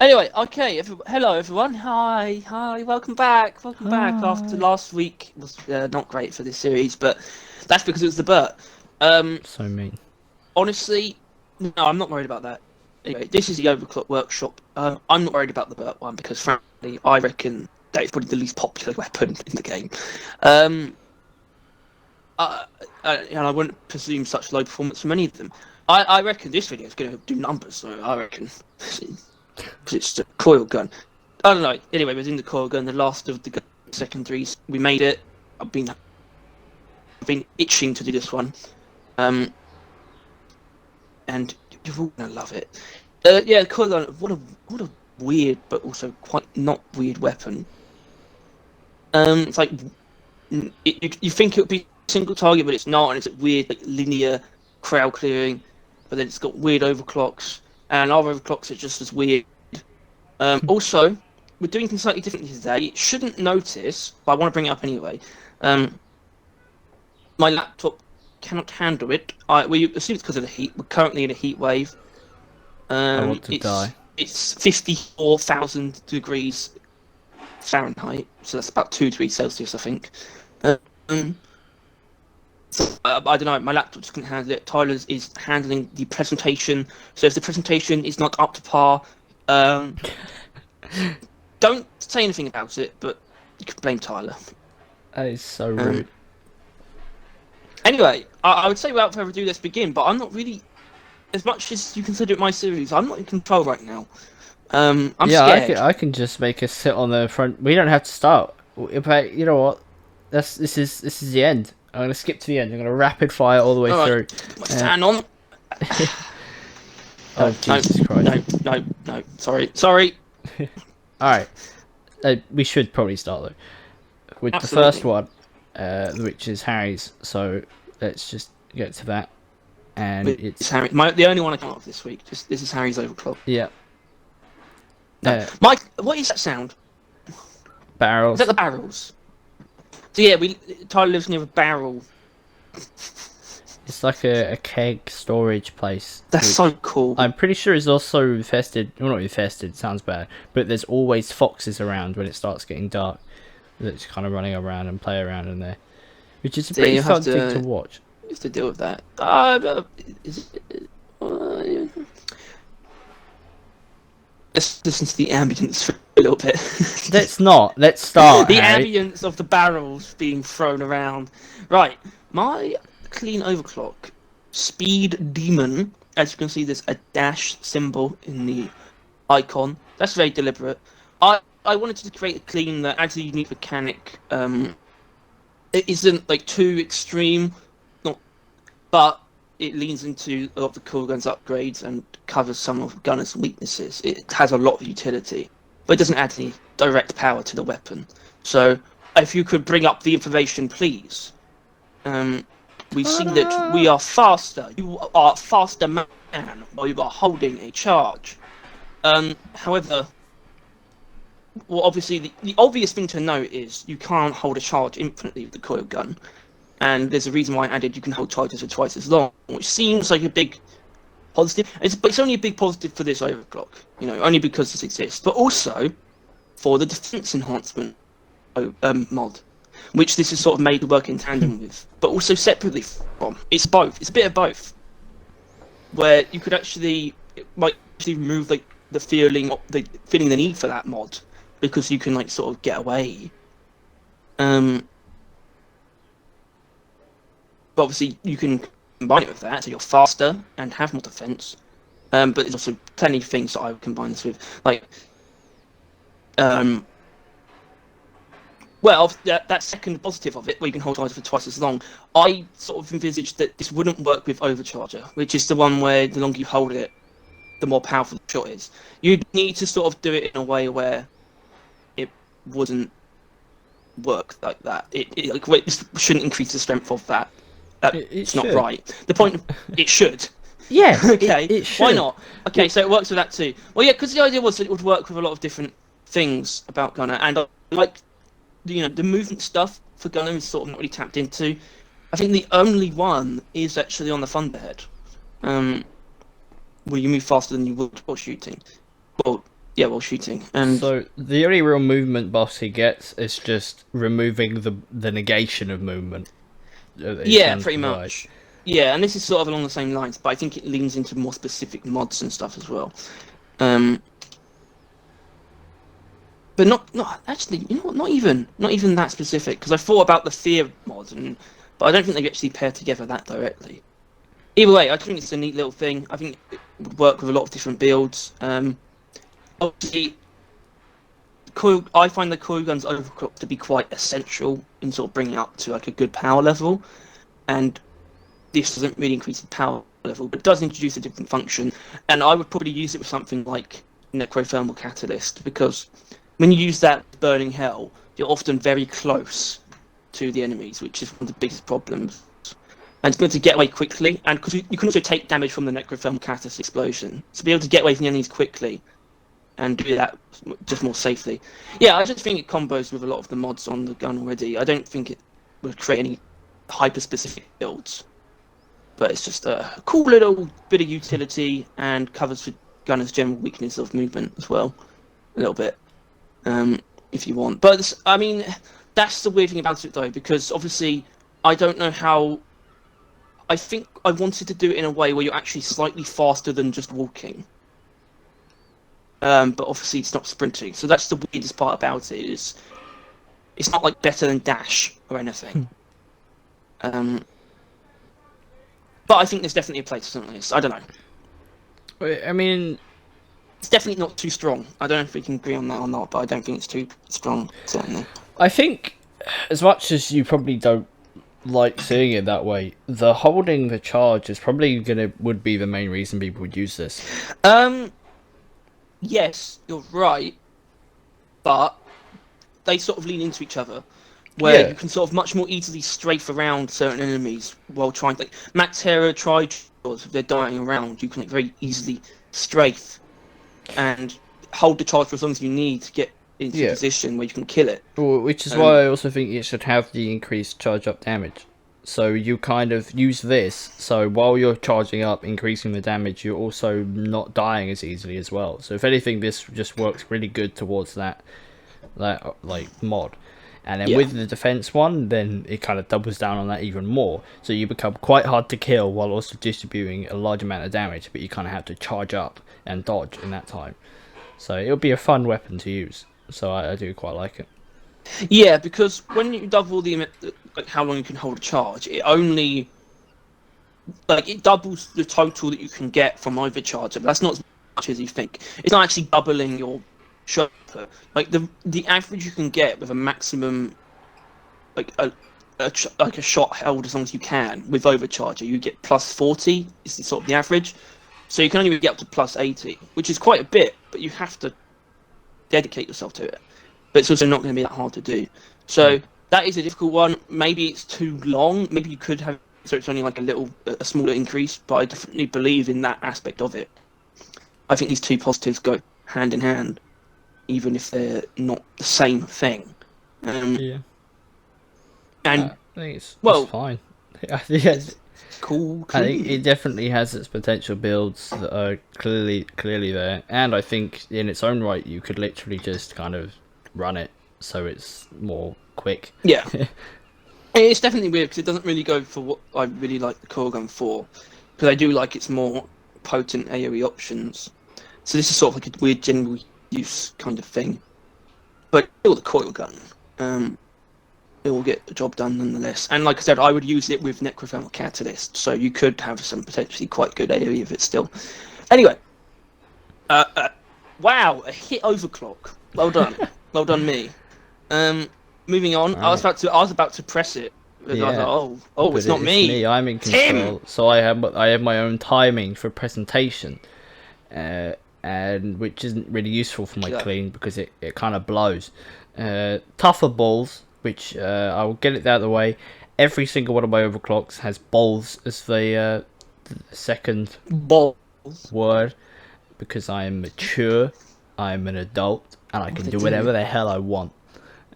Anyway, okay. Hello, everyone. Hi. Welcome back. Welcome back. After Hi. last week was not great for this series, but that's because it was the Burt. Um, So mean. honestly, no, I'm not worried about that. Anyway, this is the Overclock workshop. I'm not worried about the Burt one because, frankly, I reckon that it's probably the least popular weapon in the game. Um, and I wouldn't presume such low performance from any of them. I reckon this video is going to do numbers, so I reckon because it's a coil gun. I don't know. Anyway, we're in the coil gun, the last of the secondaries. We made it. I've been itching to do this one, and you're all gonna love it. Yeah, coil gun. What a weird, but also quite not weird weapon. It's like you think it would be single target, but it's not, and it's weird, like linear crowd clearing. But then it's got weird overclocks, and our overclocks are just as weird. Also, we're doing things slightly differently today. You shouldn't notice, but I want to bring it up anyway. My laptop cannot handle it. We assume it's because of the heat. We're currently in a heat wave. I want to It's die. 54,000 degrees Fahrenheit, so that's about 2 degrees Celsius, I think. I don't know, my laptop just couldn't handle it. Tyler's is handling the presentation, so if the presentation is not up to par, don't say anything about it, but you can blame Tyler. That is so rude. Anyway, I would say without further ado, let's begin, but I'm not really, as much as you consider it my series, I'm not in control right now. I'm scared. I can just make us sit on the front. We don't have to start. In fact, you know what? This is the end. I'm gonna skip to the end. I'm gonna rapid fire all the way through. Put my fan on. Oh Jesus Christ! No. Sorry. All right. We should probably start though with Absolutely. the first one, which is Harry's. So let's just get to that. And it's Harry. The only one I come up with this week. This is Harry's Overclock. yeah. Mike, what is that sound? Barrels. Is that the barrels? So yeah, Tyler lives near a barrel. It's like a keg storage place. That's so cool. I'm pretty sure it's also infested. Well, not infested, sounds bad. But there's always foxes around when it starts getting dark. That's kind of running around and play around in there. Which is a pretty fun thing to watch. You have to deal with that. Let's listen to the ambience for a little bit. Let's not. Let's start, The Harry. ambience of the barrels being thrown around. Right, my clean overclock speed demon. As you can see, there's a dash symbol in the icon. That's very deliberate. I wanted to create a clean that adds a unique mechanic. It isn't like too extreme, but it leans into a lot of the cool guns upgrades and covers some of Gunner's weaknesses. It has a lot of utility, but it doesn't add any direct power to the weapon. So, if you could bring up the information, please. We see that we are faster. You are a faster man while you are holding a charge. However, well, obviously, the obvious thing to note is you can't hold a charge infinitely with the coil gun. And there's a reason why I added you can hold charges for twice as long, which seems like a big positive. But it's only a big positive for this overclock, only because this exists. But also for the defense enhancement mod, which this is sort of made to work in tandem with, but also separately from. It's both. It's a bit of both, where you could it might actually remove the feeling the need for that mod because you can sort of get away. But obviously, you can combine it with that, so you're faster and have more defense. But there's also plenty of things that I would combine this with, well, that second positive of it, where you can hold charge for twice as long. I sort of envisaged that this wouldn't work with Overcharger, which is the one where the longer you hold it, the more powerful the shot is. You'd need to sort of do it in a way where it wouldn't work like that. It shouldn't increase the strength of that. It's not right. The point, it should. Yeah. Okay. It should. Why not? Okay, so it works with that too. Well, yeah, because the idea was that it would work with a lot of different things about Gunner, and I like, the movement stuff for Gunner is sort of not really tapped into. I think the only one is actually on the Thunderhead, where you move faster than you would while shooting. Well, Yeah, while shooting. And so the only real movement buffs he gets is just removing the negation of movement. His yeah, guns pretty provide. much. Yeah, and this is sort of along the same lines, but I think it leans into more specific mods and stuff as well. But not actually, you know what? Not even that specific. Because I thought about the fear mod, but I don't think they actually pair together that directly. Either way, I think it's a neat little thing. I think it would work with a lot of different builds. Obviously, I find the coil guns overclock to be quite essential in sort of bringing it up to like a good power level, and this doesn't really increase the power level, but it does introduce a different function. And I would probably use it with something like Necrothermal Catalyst, because when you use that Burning Hell, you're often very close to the enemies, which is one of the biggest problems. And to be able to get away quickly, and because you can also take damage from the Necrothermal Catalyst explosion, to be able to get away from the enemies quickly and do that just more safely. Yeah, I just think it combos with a lot of the mods on the gun already. I don't think it would create any hyper-specific builds, but it's just a cool little bit of utility and covers for gunner's general weakness of movement as well, a little bit, if you want. But I mean, that's the weird thing about it though, because obviously I don't know how. I think I wanted to do it in a way where you're actually slightly faster than just walking. But obviously it's not sprinting, so that's the weirdest part about it. Is it's not like better than dash or anything. But I think there's definitely a place for something like this. I don't know. I mean, it's definitely not too strong. I don't know if we can agree on that or not, but I don't think it's too strong, certainly. I think, as much as you probably don't like seeing it that way, the holding the charge is probably would be the main reason people would use this. Yes, you're right, but they sort of lean into each other, where you can sort of much more easily strafe around certain enemies while trying. Like Max Hera if they're dying around, you can like, very easily strafe and hold the charge for as long as you need to get into a position where you can kill it. Well, which is why I also think it should have the increased charge up damage. So you kind of use this, so while you're charging up, increasing the damage, you're also not dying as easily as well. So if anything, this just works really good towards that like mod. And then with the defense one, then it kind of doubles down on that even more. So you become quite hard to kill while also distributing a large amount of damage, but you kind of have to charge up and dodge in that time. So it'll be a fun weapon to use. So I do quite like it. Yeah, because when you double the like how long you can hold a charge, it only it doubles the total that you can get from overcharge. But that's not as much as you think. It's not actually doubling your shot. Like the average you can get with a maximum like a shot held as long as you can with overcharger, you get plus 40 is sort of the average. So you can only get up to plus 80, which is quite a bit, but you have to dedicate yourself to it. But it's also not going to be that hard to do. So that is a difficult one. Maybe it's too long. Maybe you could have so it's only like a smaller increase. But I definitely believe in that aspect of it. I think these two positives go hand in hand, even if they're not the same thing. And I think it's fine. I think it's cool. I think it definitely has its potential builds that are clearly there, and I think in its own right you could literally just kind of run it so it's more quick. Yeah. It's definitely weird because it doesn't really go for what I really like the coil gun for, because I do like its more potent AoE options. So this is sort of like a weird general use kind of thing, but still the coil gun. It will get the job done nonetheless. And like I said, I would use it with Necrothermal Catalyst, so you could have some potentially quite good AoE of it still. Anyway, wow, a hit overclock. Well done. Well done, me. Moving on. Right. I was about to press it. Yeah. I was like, it's not me. I'm in control. Tim! So I have my own timing for presentation, and which isn't really useful for my clean because it kind of blows. Tougher balls, which I will get it out of the way. Every single one of my overclocks has balls as the second word, because I am mature, I'm an adult, and I can do whatever the hell I want.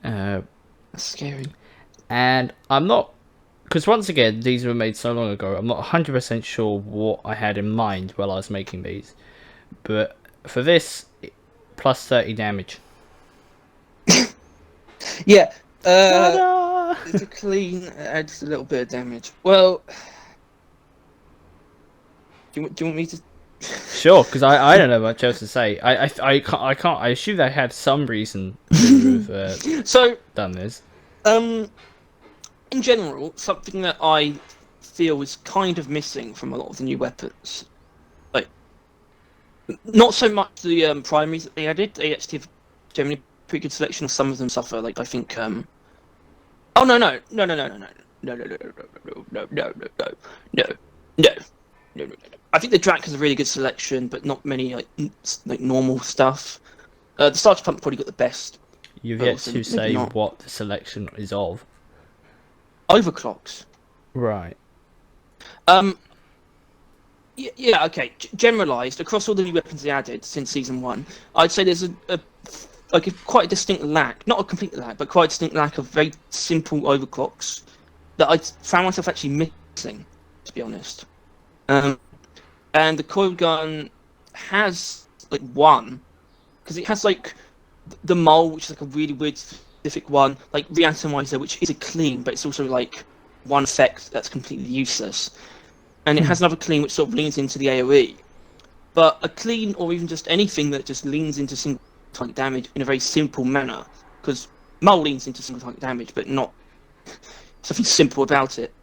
That's scary. And I'm not, because once again, these were made so long ago, I'm not 100% sure what I had in mind while I was making these. But for this, plus 30 damage. Yeah. Ta-da! It's a clean. It adds a little bit of damage. Well, do you want me to? Sure, because I don't know much else to say. I can't. I assume they had some reason to have So, done this. in general, something that I feel is kind of missing from a lot of the new weapons, like not so much the primaries that they added. They actually have generally pretty good selection. Some of them suffer. Like I think. Oh no. I think the Drac has a really good selection, but not many like normal stuff. The starter pump probably got the best. You've but yet also to maybe say not. what the selection is of. Overclocks. Right. Yeah, okay. Generalized across all the new weapons they added since season 1, I'd say there's a quite a distinct lack, not a complete lack, but quite a distinct lack of very simple overclocks that I found myself actually missing, to be honest. And the coil gun has like one, because it has like the mole, which is like a really weird specific one, like reatomizer, which is a clean, but it's also like one effect that's completely useless. And it has another clean which sort of leans into the AoE. But a clean, or even just anything that just leans into single target damage in a very simple manner, because mole leans into single target damage, but not something simple about it.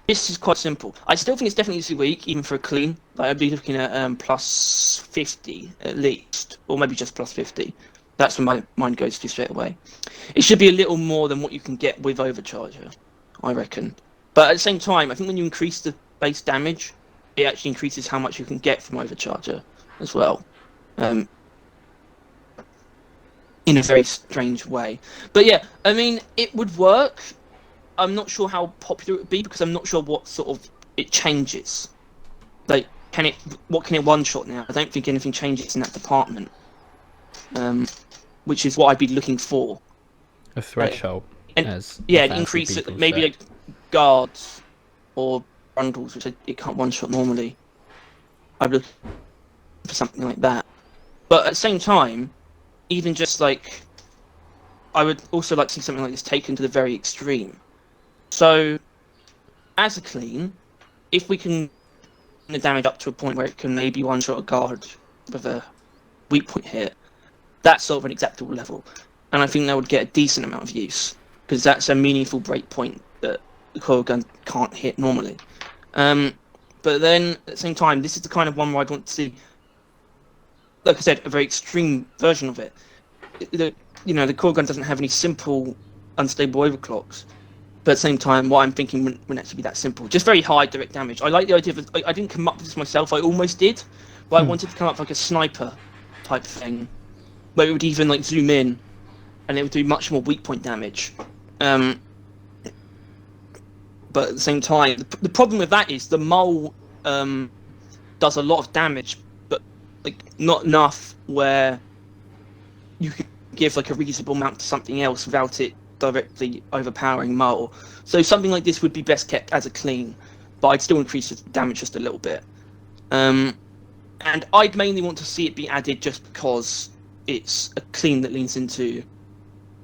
This is quite simple. I still think it's definitely too weak, even for a clean. Like I'd be looking at plus 50 at least, or maybe just plus 50. That's where my mind goes to straight away. It should be a little more than what you can get with Overcharger, I reckon. But at the same time, I think when you increase the base damage, it actually increases how much you can get from Overcharger as well. In a very strange way. But yeah, I mean, it would work. I'm not sure how popular it would be, because I'm not sure what sort of it changes. Like, what can it one-shot now? I don't think anything changes in that department. Which is what I'd be looking for. A threshold. And as yeah, fancy increase it, people maybe say. like guards or bundles, which it can't one-shot normally. I'd look for something like that. But at the same time, even just like, I would also like to see something like this taken to the very extreme. So, as a clean, if we can the damage up to a point where it can maybe one-shot a guard with a weak point hit, that's sort of an acceptable level. And I think that would get a decent amount of use, because that's a meaningful break point that the coil gun can't hit normally. But then, at the same time, this is the kind of one where I'd want to see, like I said, a very extreme version of it. The coil gun doesn't have any simple, unstable overclocks. But at the same time, what I'm thinking wouldn't actually be that simple. Just very high direct damage. I like the idea of I didn't come up with this myself. I almost did, but I wanted to come up with like a sniper type thing, where it would even like zoom in, and it would do much more weak point damage. But at the same time, the problem with that is the mole does a lot of damage, but like not enough where you can give like a reasonable amount to something else without it directly overpowering mole. So something like this would be best kept as a clean, but I'd still increase the damage just a little bit. And I'd mainly want to see it be added just because it's a clean that leans into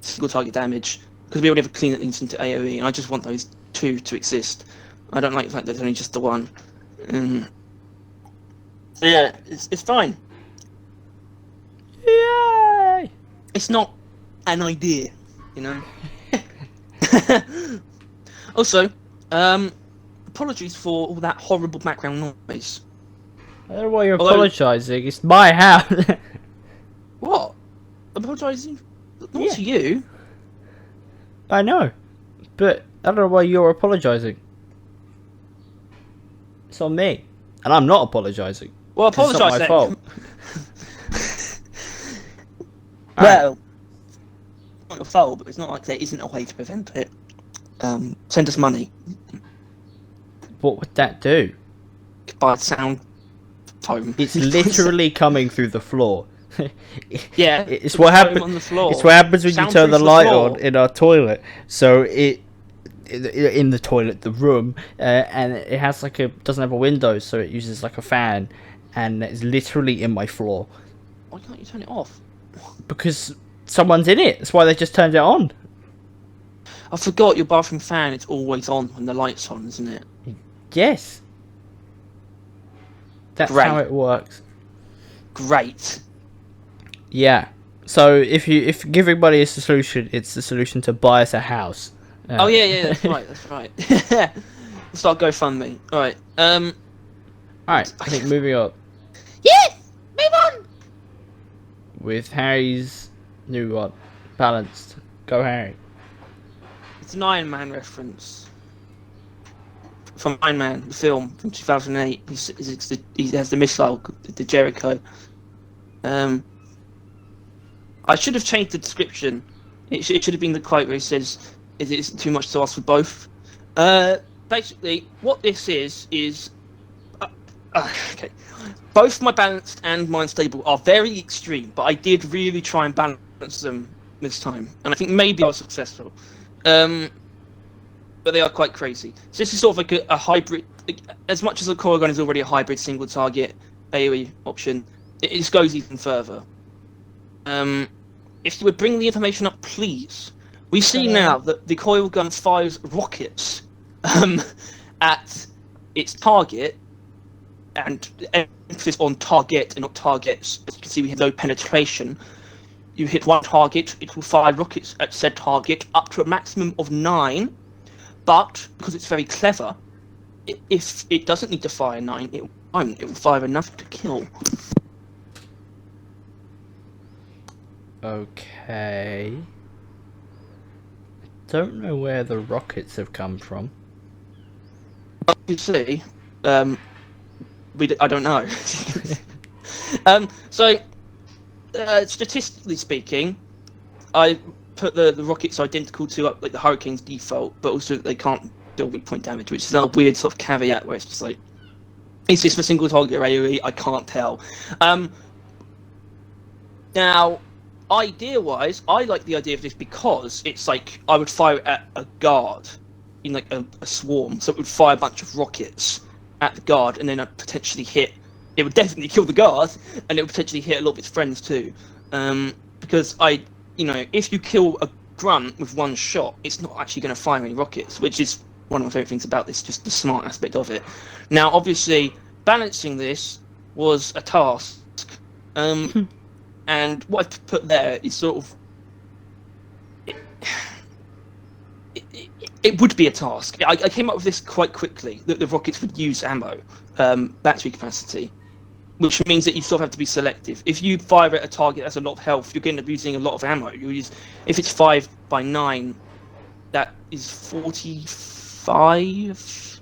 single target damage, because we already have a clean that leans into AoE, and I just want those two to exist. I don't like the fact that there's only just the one. So yeah, it's fine. Yay! It's not an idea, you know. Also, apologies for all that horrible background noise. I don't know why you're apologising. It's my house. What? Apologising? Not Yeah. to you. I know, but I don't know why you're apologising. It's on me, and I'm not apologising. Well, 'Cause it's not apologise my then. fault. Well, it's not your fault, but it's not like there isn't a way to prevent it. Send us money. What would that do? Buy sound foam. It's literally coming through the floor. Yeah, it's put what the foam happens. on the floor. It's what happens when you turn Soundproofs the the light floor. on in our toilet. So in the toilet, the room, and it has like doesn't have a window, so it uses like a fan, and it's literally in my floor. Why can't you turn it off? Because someone's in it. That's why they just turned it on. I forgot your bathroom fan is always on when the light's on, isn't it? Yes. That's Great. how it works. Great. Yeah. So if give everybody a solution, it's the solution to buy us a house. Oh yeah, that's right, that's right. Let's start GoFundMe. Alright, Alright, I think moving on. yes! Move on! With Harry's new one. Balanced. Go Harry. It's an Iron Man reference. From Iron Man, the film from 2008. He has the missile, the Jericho. I should have changed the description. It should have been the quote where he says, "Is it too much to ask for both?" Basically, what this is okay. Both my balanced and my unstable are very extreme, but I did really try and balance them this time, and I think maybe I was successful. But they are quite crazy. So this is sort of like a hybrid. As much as the Coil gun is already a hybrid single target AoE option, it just goes even further. If you would bring the information up, please. We see now that the Coil gun fires rockets at its target, and emphasis on target and not targets. As you can see, we have no penetration. You hit one target, it will fire rockets at said target up to a maximum of 9. But because it's very clever, if it doesn't need to fire 9, it won't. It will fire enough to kill. Okay. I don't know where the rockets have come from. You see, I don't know. Statistically speaking, I put the rockets identical to like the Hurricane's default, but also they can't deal weak point damage, which is a weird sort of caveat where it's just like, is this for single target or AoE? I can't tell. Now, idea-wise, I like the idea of this because it's like I would fire at a guard in like a swarm, so it would fire a bunch of rockets at the guard, and then I'd potentially hit. It would definitely kill the guard, and it would potentially hit a lot of its friends too. Because if you kill a grunt with one shot, it's not actually going to fire any rockets, which is one of my favourite things about this, just the smart aspect of it. Now, obviously, balancing this was a task. And what I've put there is sort of... It would be a task. I came up with this quite quickly, that the rockets would use ammo, battery capacity, which means that you sort of have to be selective. If you fire at a target that has a lot of health, you're going to be using a lot of ammo. If it's 5x9, that is 45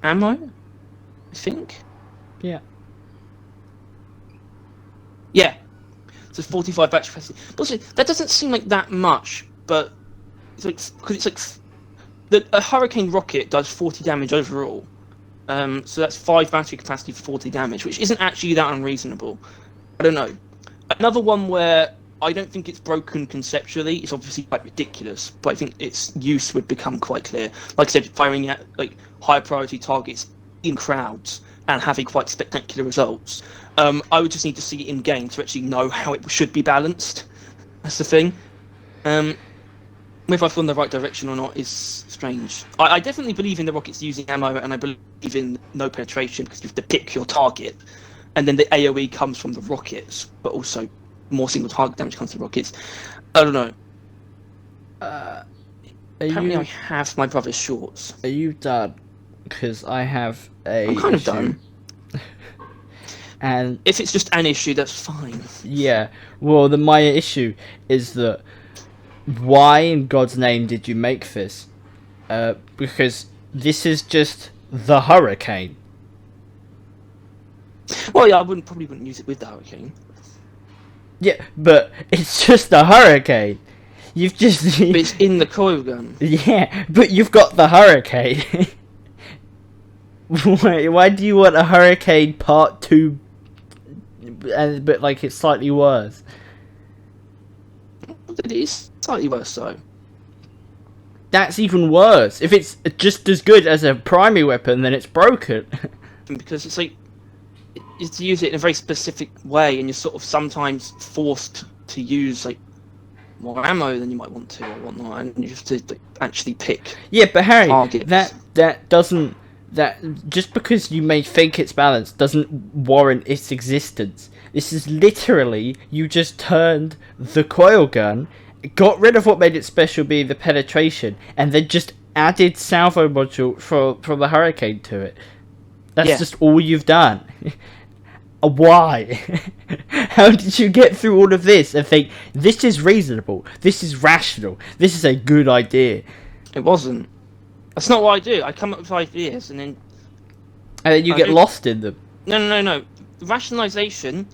ammo, I think. Yeah. Yeah. So 45 battery capacity. Also, that doesn't seem like that much, but it's like, because it's like a Hurricane rocket does 40 damage overall. So that's 5 battery capacity for 40 damage, which isn't actually that unreasonable. I don't know. Another one where I don't think it's broken conceptually, it's obviously quite ridiculous, but I think its use would become quite clear. Like I said, firing at like high priority targets in crowds and having quite spectacular results. I would just need to see it in game to actually know how it should be balanced. That's the thing. If I've gone the right direction or not is strange. I definitely believe in the rockets using ammo, and I believe in no penetration because you have to pick your target, and then the AoE comes from the rockets, but also more single target damage comes from the rockets. I don't know. Apparently I have my brother's shorts. Are you done? Because I have a I'm kind of done. And if it's just an issue, that's fine. Yeah. Well, my issue is that why in God's name did you make this? Because this is just the Hurricane. Well, yeah, I probably wouldn't use it with the Hurricane. Yeah, but it's just a Hurricane. You've just... But it's in the Coil gun. Yeah, but you've got the Hurricane. Why do you want a Hurricane Part 2, but like it's slightly worse? It is slightly worse, though. That's even worse. If it's just as good as a primary weapon, then it's broken. Because it's like... is to use it in a very specific way, and you're sort of sometimes forced to use like more ammo than you might want to or whatnot, and you have to like, actually pick. Yeah, but Harry, targets. that doesn't just because you may think it's balanced doesn't warrant its existence. This is literally you just turned the coil gun, got rid of what made it special being the penetration, and then just added salvo module from the Hurricane to it. That's just all you've done. Why? How did you get through all of this and think, this is reasonable, this is rational, this is a good idea? It wasn't. That's not what I do. I come up with ideas and then you get lost in them. No. Rationalization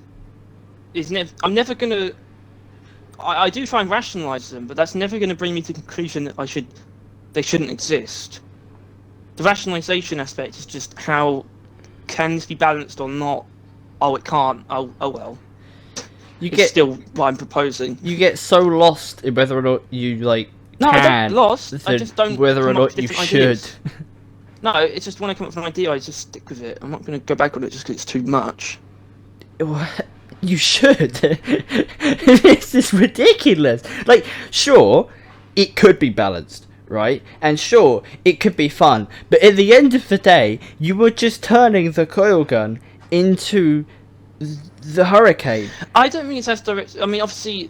is never. I'm never gonna. I do try and rationalize them, but that's never gonna bring me to the conclusion that they shouldn't exist. The rationalization aspect is just how can this be balanced or not? Oh, it can't. Oh well. It's still what I'm proposing. You get so lost in whether or not you like. No, I don't lost. I just don't. Whether or not you should. No, it's just when I come up with an idea, I just stick with it. I'm not going to go back on it just because it's too much. You should. This is ridiculous. Like, sure, it could be balanced, right? And sure, it could be fun. But at the end of the day, you were just turning the coil gun into the Hurricane. I don't think it's as direct. I mean, obviously,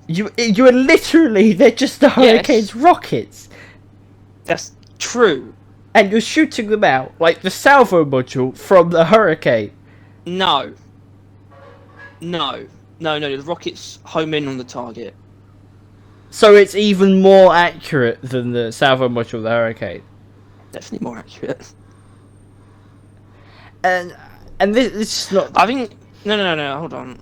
you are literally, they're just the Hurricane's rockets. That's true. And you're shooting them out like the salvo module from the Hurricane. No. The rockets home in on the target. So it's even more accurate than the salvo module of the Hurricane. Definitely more accurate. And this is not. I think no. Hold on.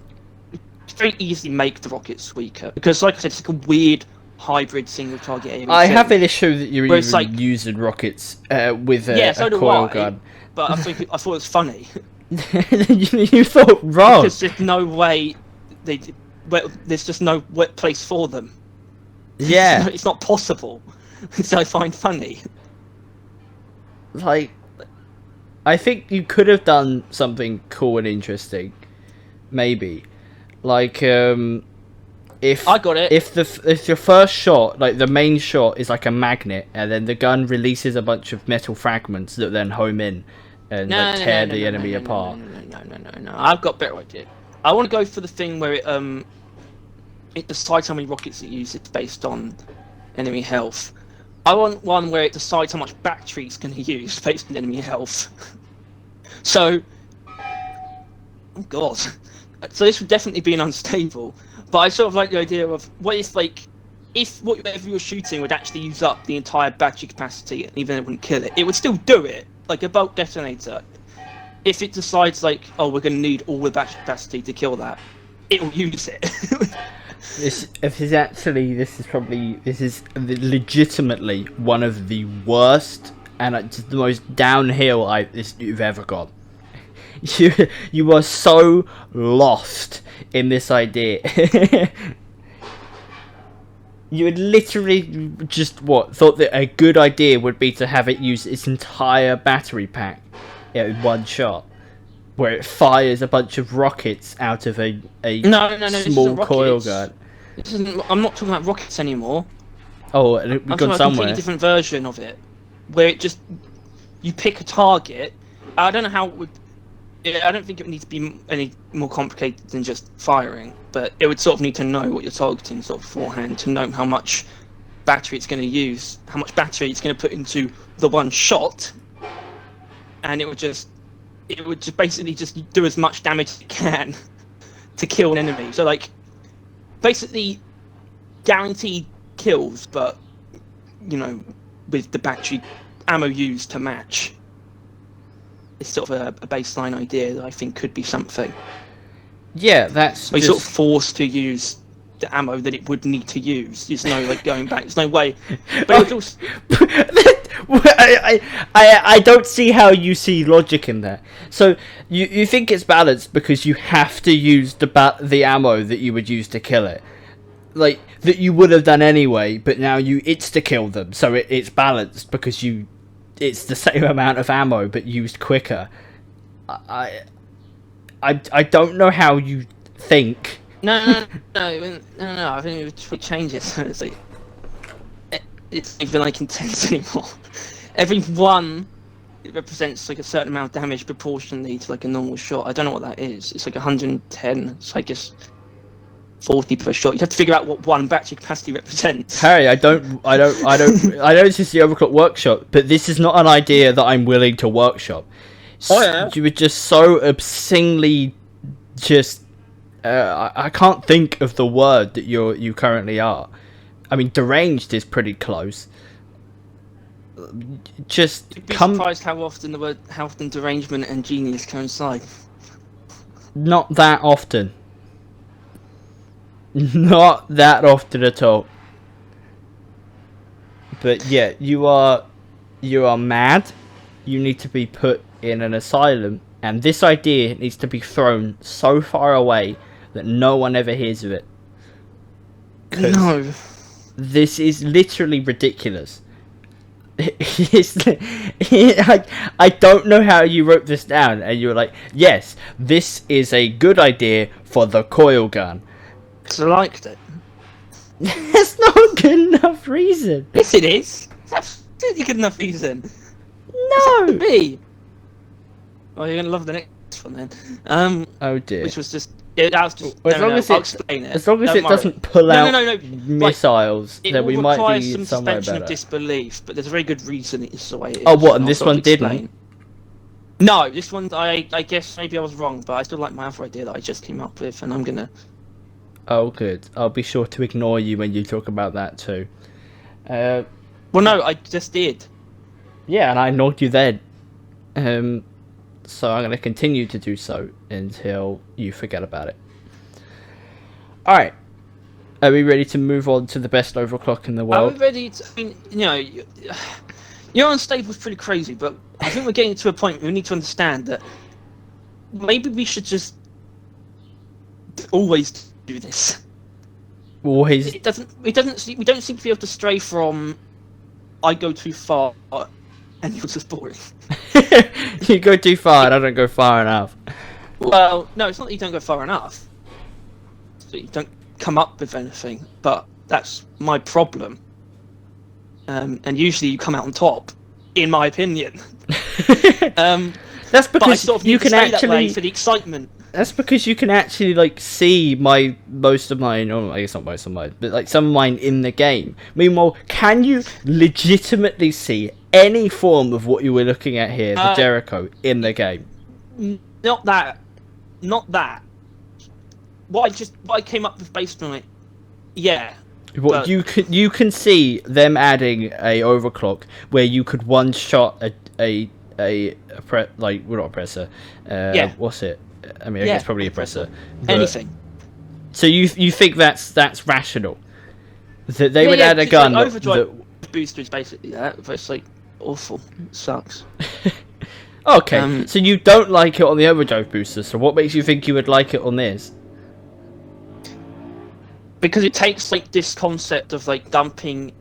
It's very easy to make the rockets weaker because, like I said, it's like a weird hybrid single target aim. I have an issue that you're even like, using rockets with a coil gun. But I thought it was funny. you thought wrong. Because there's no way there's just no place for them. Yeah, it's not possible. So I find funny. Like, I think you could have done something cool and interesting. Maybe, like if I got it. If your first shot, like the main shot, is like a magnet, and then the gun releases a bunch of metal fragments that then home in and tear the enemy apart. No. I've got a better idea. I want to go for the thing where it decides how many rockets it uses based on enemy health. I want one where it decides how much battery it's going to use based on enemy health. So, oh god. So this would definitely be an unstable. But I sort of like the idea of what if, like, if whatever you're shooting would actually use up the entire battery capacity, and even if it wouldn't kill it, it would still do it, like a bulk detonator. If it decides, like, oh, we're going to need all the battery capacity to kill that, it will use it. This is legitimately one of the worst and just the most downhill you've ever gone. You are so lost in this idea. You had literally just thought that a good idea would be to have it use its entire battery pack in one shot, where it fires a bunch of rockets out of a small coil gun. I'm not talking about rockets anymore. Oh, we've I'm gone talking about a somewhere. completely different version of it, where it just you pick a target. I don't know how it would. I don't think it would need to be any more complicated than just firing, but it would sort of need to know what you're targeting sort of beforehand to know how much battery it's going to use, how much battery it's going to put into the one shot, and it would just basically just do as much damage as it can to kill an enemy. So like, basically, guaranteed kills, but you know, with the battery ammo used to match. It's sort of a baseline idea that I think could be something. Yeah, that's. You're sort of forced to use the ammo that it would need to use. There's no like going back. There's no way. But also... I don't see how you see logic in that. So you think it's balanced because you have to use the ammo that you would use to kill it, like that you would have done anyway. But now it's to kill them, so it's balanced because it's the same amount of ammo but used quicker. I don't know how you think. No. I think it changes. It's not even like intense anymore. Every one, it represents like a certain amount of damage proportionally to like a normal shot. I don't know what that is. It's like 110. It's like just 40 per shot. You have to figure out what one battery capacity represents. Harry, I know this is the Overclock workshop, but this is not an idea that I'm willing to workshop. Oh yeah. You were just so obscenely just. I can't think of the word that you currently are. I mean, deranged is pretty close. Just You'd be surprised how often derangement and genius coincide. Not that often. Not that often at all. But yeah, you are mad. You need to be put in an asylum, and this idea needs to be thrown so far away that no one ever hears of it. No. This is literally ridiculous. I don't know how you wrote this down, and you were like, yes, this is a good idea for the coil gun. Because I liked it. That's not a good enough reason. Yes, it is. It's absolutely good enough reason. No. Me. Oh, you're gonna love the next one then. Oh dear. Which was just. Yeah, that was just. Well, I'll explain it. As long as Don't it worry. doesn't pull out No. missiles, It then will we might require be some somewhere suspension better. of disbelief, but there's a very good reason it's the way it is. Oh, what? And I'll this sort of one didn't? explain. No, this one I guess maybe I was wrong, but I still like my other idea that I just came up with, and I'm gonna. Oh, good. I'll be sure to ignore you when you talk about that too. Well, no, I just did. Yeah, and I ignored you then. So I'm going to continue to do so until you forget about it. Alright. Are we ready to move on to the best overclock in the world? Are we ready to... I mean, you know, your unstable's pretty crazy, but I think we're getting to a point where we need to understand that maybe we should just always do this. Always. We don't seem to be able to stray from I go too far and you're just boring. You go too far and I don't go far enough. Well, no, it's not that you don't go far enough. It's that you don't come up with anything, but that's my problem. And usually you come out on top, in my opinion. That's But I because sort of you need to can stay that way actually. for the excitement. That's because you can actually like see most of mine. Oh, I guess not most of mine, but like some of mine in the game. Meanwhile, can you legitimately see any form of what you were looking at here, the Jericho, in the game? Not that. What I came up with based on it. Yeah. What you can see them adding a overclock where you could one shot not a presser. Yeah. What's it? I mean, I guess probably a presser. Anything. So you think that's rational? That they would add a gun like overdrive booster is basically that, but it's like awful. It sucks. Okay, so you don't like it on the overdrive booster. So what makes you think you would like it on this? Because it takes like this concept of like dumping,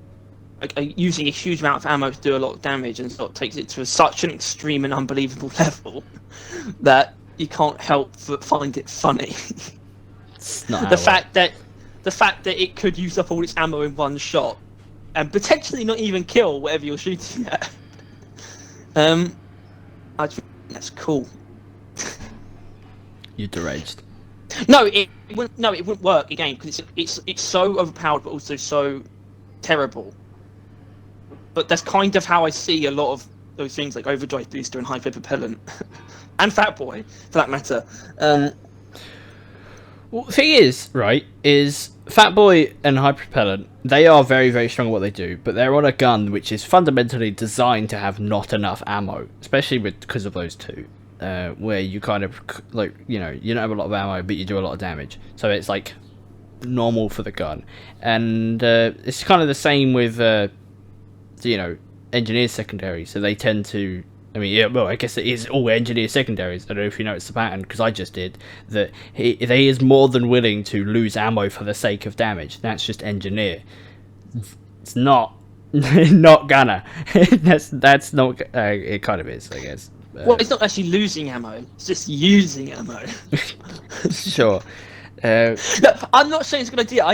using a huge amount of ammo to do a lot of damage, and sort of takes it to such an extreme and unbelievable level that you can't help but find it funny. It's not the fact that it could use up all its ammo in one shot and potentially not even kill whatever you're shooting at. I just think that's cool. You're deranged. No, it wouldn't work again because it's so overpowered but also so terrible. But that's kind of how I see a lot of those things like overdrive booster and hyper propellant, and Fat Boy for that matter. Well, the thing is, Fat Boy and High Propellant, they are very, very strong at what they do, but they're on a gun which is fundamentally designed to have not enough ammo, especially because of those two, where you kind of, like, you don't have a lot of ammo, but you do a lot of damage. So it's, like, normal for the gun. And it's kind of the same with, engineer secondary, so they tend to... I mean, yeah, well, I guess it is all engineer secondaries. I don't know if you noticed the pattern, because I just did. That he is more than willing to lose ammo for the sake of damage. That's just engineer. It's not gonna. that's not. It kind of is, I guess. Well, it's not actually losing ammo; it's just using ammo. Sure. No, I'm not saying it's a good idea.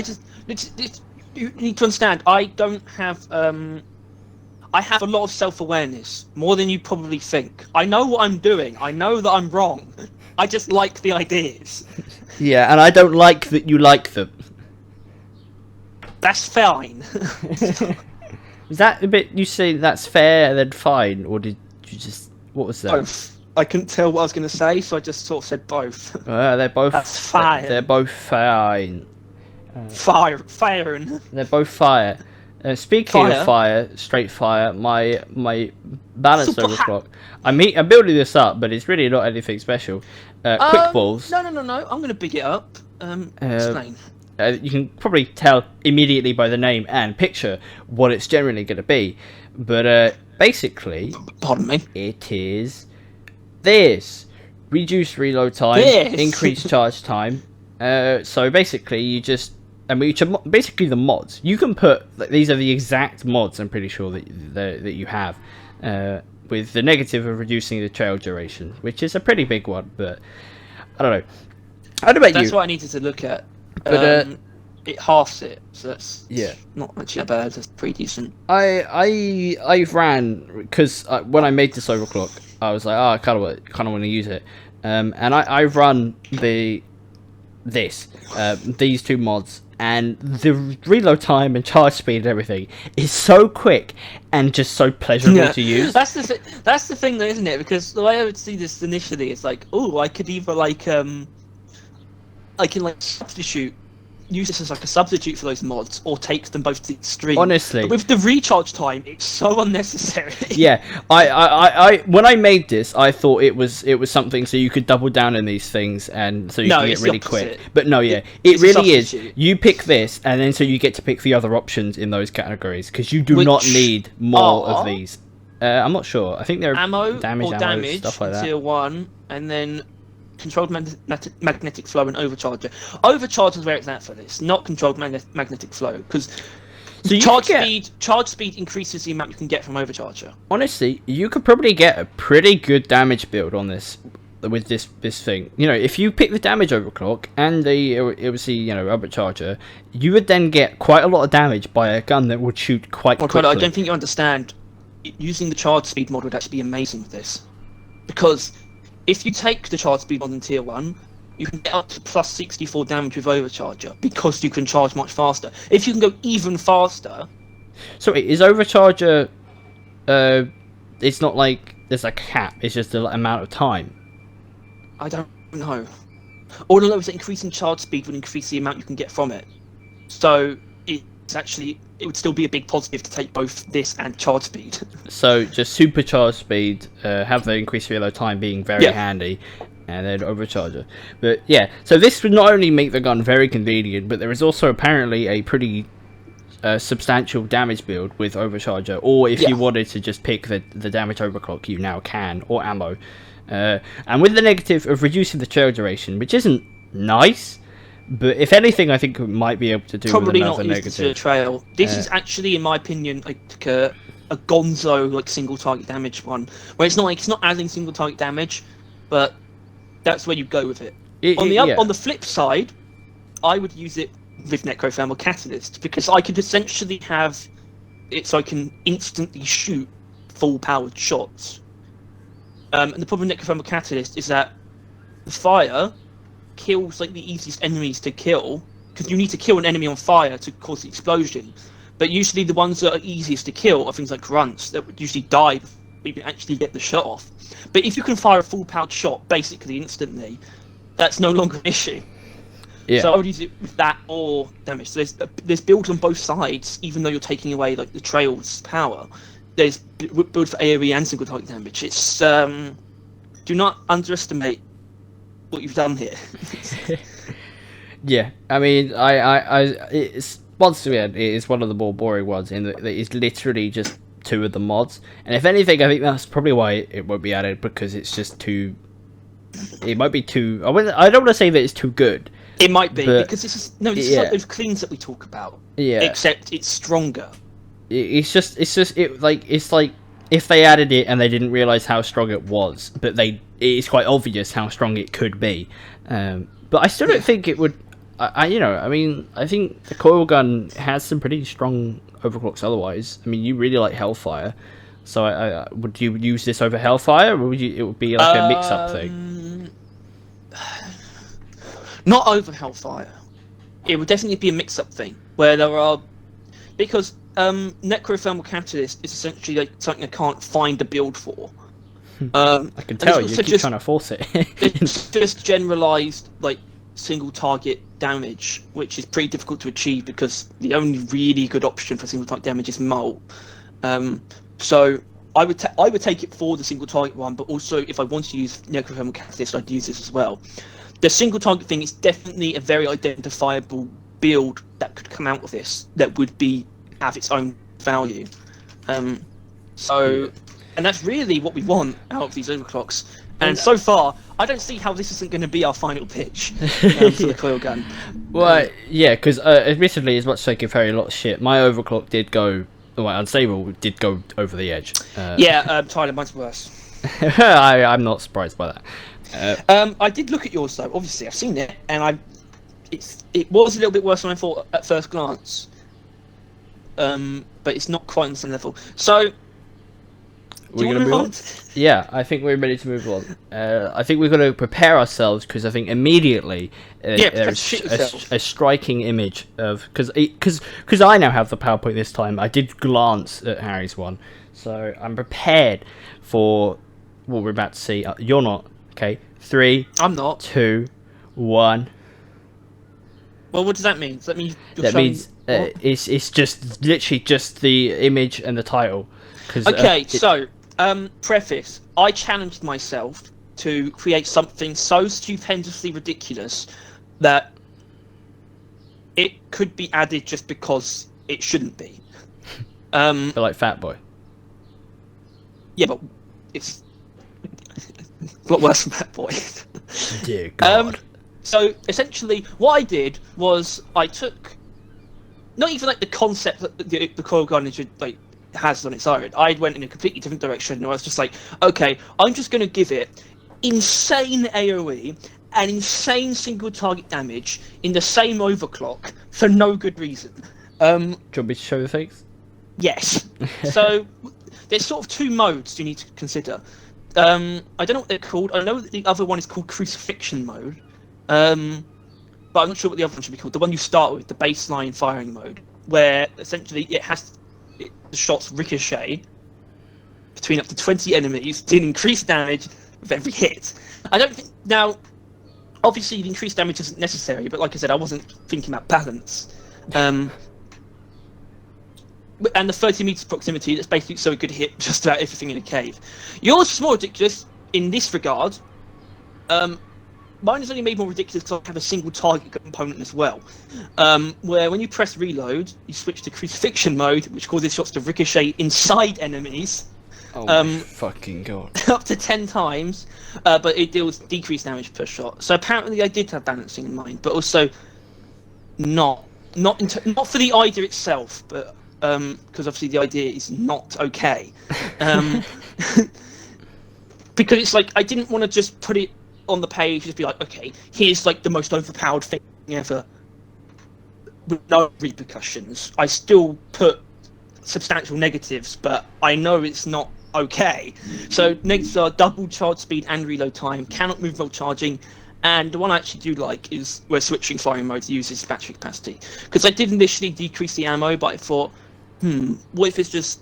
You need to understand. I don't have. I have a lot of self-awareness, more than you probably think. I know what I'm doing. I know that I'm wrong. I just like the ideas. Yeah, and I don't like that you like them. That's fine. Is that a bit? You say that's fair and then fine, or did you just? What was that? Both. I couldn't tell what I was going to say, so I just sort of said both. They're both. That's fine. They're both fine. Firing. They're both fire. Speaking of fire, straight fire. My balanced Super overclock. I'm building this up, but it's really not anything special. Quick balls. No. I'm going to big it up. Explain. You can probably tell immediately by the name and picture what it's generally going to be, but basically, pardon me, it is this: reduced reload time, increased charge time. So basically, you just basically the mods. You can put these are the exact mods. I'm pretty sure that you have, with the negative of reducing the trail duration, which is a pretty big one. But I don't know. I don't know about you. That's what I needed to look at. But it halves it, so that's not actually that bad. That's pretty decent. I ran because when I made this overclock, I was like, I kind of want to use it, and I run these two mods, and the reload time and charge speed and everything is so quick and just so pleasurable to use. That's the thing, though, isn't it? Because the way I would see this initially is like, oh, I could either I can use this as like a substitute for those mods, or take them both to the extreme. Honestly, but with the recharge time, it's so unnecessary. Yeah, I when I made this, I thought it was something so you could double down on these things and so you can get really quick. But no, it really is. You pick this, and then so you get to pick the other options in those categories because you do not need more of these. I'm not sure. I think they're ammo damage stuff like that. Tier 1, and then controlled magnetic flow and overcharger. Overcharger is where it's at for this, not controlled magnetic flow, because charge speed increases the amount you can get from overcharger. Honestly, you could probably get a pretty good damage build on this with this thing. You know, if you pick the damage overclock and the overcharger, you would then get quite a lot of damage by a gun that would shoot quite quickly. I don't think you understand. Using the charge speed mod would actually be amazing for this, because if you take the charge speed mod in tier 1, you can get up to plus 64 damage with overcharger because you can charge much faster. If you can go even faster. So is overcharger? It's not like there's a cap. It's just the amount of time. I don't know. All I know is that increasing charge speed would increase the amount you can get from it. So it would still be a big positive to take both this and charge speed. So just supercharge speed, have the increased reload time being very handy, and then overcharger. But yeah, so this would not only make the gun very convenient, but there is also apparently a pretty substantial damage build with overcharger, or if you wanted to just pick the damage overclock, you now can, or ammo. And with the negative of reducing the trail duration, which isn't nice, but if anything, I think it might be able to do probably with another not negative. To the trail. This is actually, in my opinion, like a gonzo single target damage one, where it's not adding single target damage, but that's where you go with it. On the flip side, I would use it with Necrothermal Catalyst, because I could essentially have it so I can instantly shoot full powered shots. And the problem with Necrothermal Catalyst is that the fire kills the easiest enemies to kill, because you need to kill an enemy on fire to cause the explosion. But usually the ones that are easiest to kill are things like grunts that would usually die before you can actually get the shot off. But if you can fire a full powered shot basically instantly, that's no longer an issue. Yeah. So I would use it with that or damage. So there's builds on both sides, even though you're taking away the trail's power. There's build for AoE and single target damage. It's do not underestimate what you've done here. Yeah, I mean, it's once again, it is one of the more boring ones in that it's literally just two of the mods. And if anything, I think that's probably why it won't be added, because it's just too. It might be too. I don't want to say that it's too good. It might be, because this is like those cleans that we talk about. Yeah. Except it's stronger. It's like if they added it and they didn't realize how strong it was, but it's quite obvious how strong it could be. But I still don't think it would. I think the coil gun has some pretty strong overclocks. Otherwise, I mean, you really like Hellfire, so would you use this over Hellfire, or it would be like a mix-up thing? Not over Hellfire. It would definitely be a mix-up thing where there are, because Necrothermal Catalyst is essentially like something I can't find a build for. I can tell you keep trying to force it. It's just generalized like single target damage, which is pretty difficult to achieve because the only really good option for single target damage is Mole. So I would take it for the single target one, but also if I wanted to use Necrothermal Catalyst, I'd use this as well. The single target thing is definitely a very identifiable build that could come out of this that would have its own value. And that's really what we want out of these overclocks. And so far, I don't see how this isn't going to be our final pitch for the coil gun. Well, yeah, because admittedly, as much as I give Harry a lot of shit, my overclock did go, unstable did go over the edge. Tyler, mine's worse. I'm not surprised by that. I did look at yours though. Obviously, I've seen it, and it was a little bit worse than I thought at first glance. But it's not quite on the same level. So, we're going to move on? Yeah, I think we're ready to move on. I think we're going to prepare ourselves because I think immediately there's a striking image of because I now have the PowerPoint this time. I did glance at Harry's one, so I'm prepared for what we're about to see. You're not. Okay, 3. I'm not. 2, 1. Well, what does that mean? Does that mean that means it's just literally just the image and the title. Okay, so preface: I challenged myself to create something so stupendously ridiculous that it could be added just because it shouldn't be. But like Fat Boy. Yeah, but it's a lot worse than Fat Boy. Dear God. So essentially, what I did was I took not even like the concept that the coil gun should like has on its own. I went in a completely different direction, and I was just like, okay, I'm just going to give it insane AOE and insane single target damage in the same overclock for no good reason. Do you want me to show the things? Yes. So there's sort of 2 modes you need to consider. I don't know what they're called. I know that the other one is called Crucifixion mode. But I'm not sure what the other one should be called. The one you start with, the baseline firing mode, where essentially the shots ricochet between up to 20 enemies, dealing increased damage with every hit. I don't think now. Obviously, the increased damage isn't necessary, but like I said, I wasn't thinking about balance. And the 30 meters proximity, that's basically so it could hit just about everything in a cave. Yours is more ridiculous in this regard. Mine is only made more ridiculous because I have a single target component as well, where when you press reload, you switch to Crucifixion mode, which causes shots to ricochet inside enemies. Oh my fucking God. Up to 10 times, but it deals decreased damage per shot. So apparently I did have balancing in mind, but also not for the idea itself, but because obviously the idea is not okay. Because it's like I didn't want to just put it on the page, just be like, okay, here's like the most overpowered thing ever with no repercussions. I still put substantial negatives, but I know it's not okay. So negatives are double charge speed and reload time, cannot move while charging, and the one I actually do like is where switching firing mode uses battery capacity. Because I did initially decrease the ammo, but I thought, what if it's just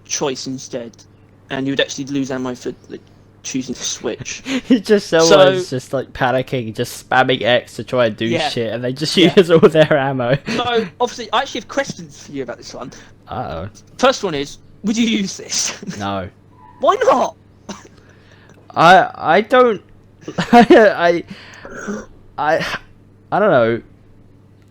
choice instead, and you would actually lose ammo for like, choosing to switch. It's just someone's just like panicking, just spamming X to try and do shit, and they just use all their ammo. So obviously, I actually have questions for you about this one. Uh-oh. First one is, would you use this? No. Why not? I don't. I don't know.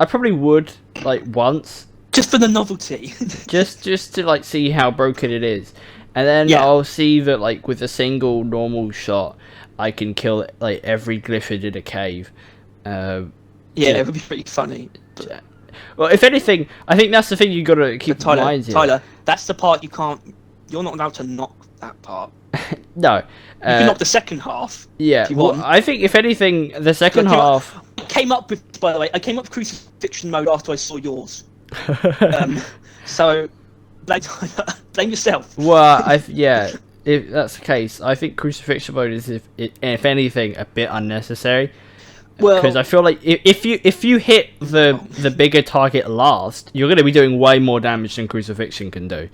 I probably would like once. Just for the novelty. just to like see how broken it is. And then I'll see that, like, with a single normal shot, I can kill, like, every glyphid in a cave. It would be pretty funny. Well, if anything, I think that's the thing you got to keep in mind here. Tyler, that's the part you can't you're not allowed to knock that part. No. You can knock the second half. Yeah, if you well, want. I think if anything, the second half. I came up with, by the way, I came up with crucifixion mode after I saw yours. So blame yourself. Well, yeah, if that's the case, I think crucifixion mode is, if anything, a bit unnecessary. Well, because I feel like if you hit the bigger target last, you're going to be doing way more damage than crucifixion can do.